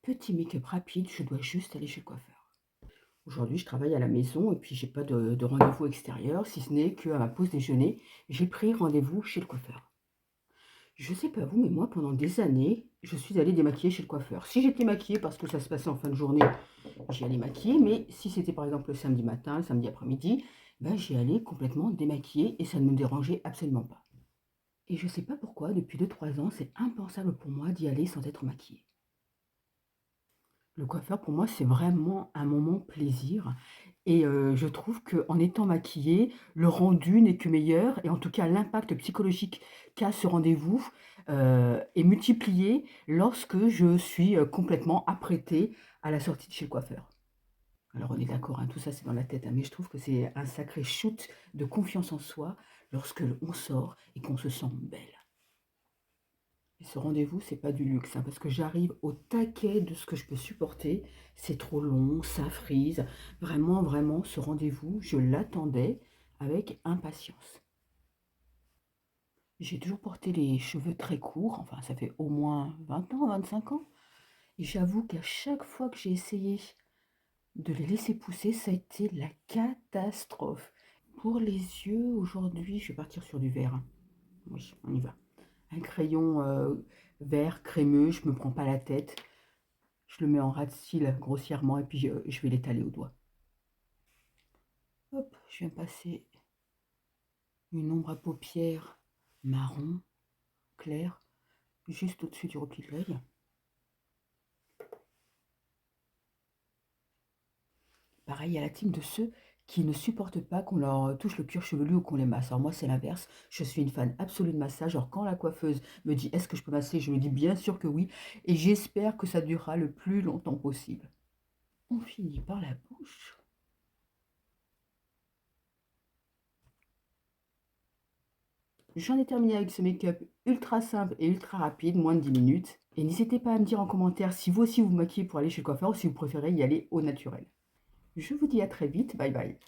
Petit make-up rapide, je dois juste aller chez le coiffeur. Aujourd'hui, je travaille à la maison et puis j'ai pas de rendez-vous extérieur, si ce n'est qu'à ma pause déjeuner, j'ai pris rendez-vous chez le coiffeur. Je sais pas vous, mais moi, pendant des années, je suis allée démaquiller chez le coiffeur. Si j'étais maquillée parce que ça se passait en fin de journée, j'y allais maquiller, mais si c'était par exemple le samedi matin, le samedi après-midi, ben, j'y allais complètement démaquillée et ça ne me dérangeait absolument pas. Et je sais pas pourquoi, depuis 2 3 ans, c'est impensable pour moi d'y aller sans être maquillée. Le coiffeur pour moi, c'est vraiment un moment plaisir et je trouve qu'en étant maquillée, le rendu n'est que meilleur et en tout cas l'impact psychologique qu'a ce rendez-vous, est multiplié lorsque je suis, complètement apprêtée à la sortie de chez le coiffeur. Alors on est d'accord, hein, tout ça c'est dans la tête, hein, mais je trouve que c'est un sacré shoot de confiance en soi lorsque on sort et qu'on se sent belle. Et ce rendez-vous, c'est pas du luxe, hein, parce que j'arrive au taquet de ce que je peux supporter. C'est trop long, ça frise. Vraiment, vraiment, ce rendez-vous, je l'attendais avec impatience. J'ai toujours porté les cheveux très courts, enfin ça fait au moins 20 ans, 25 ans. Et j'avoue qu'à chaque fois que j'ai essayé de les laisser pousser, ça a été la catastrophe. Pour les yeux, aujourd'hui, je vais partir sur du vert, hein. Oui, on y va. Un crayon vert crémeux, je me prends pas la tête. Je le mets en ras de cils grossièrement et puis je vais l'étaler au doigt. Hop, je viens passer une ombre à paupières marron clair juste au-dessus du repli de l'œil. Pareil à la team de ceux qui ne supportent pas qu'on leur touche le cuir chevelu ou qu'on les masse. Alors moi, c'est l'inverse. Je suis une fan absolue de massage. Alors quand la coiffeuse me dit: «Est-ce que je peux masser?» Je lui dis: «Bien sûr que oui» et j'espère que ça durera le plus longtemps possible. On finit par la bouche. J'en ai terminé avec ce make-up ultra simple et ultra rapide, moins de 10 minutes. Et n'hésitez pas à me dire en commentaire si vous aussi vous maquillez pour aller chez le coiffeur ou si vous préférez y aller au naturel. Je vous dis à très vite, bye bye.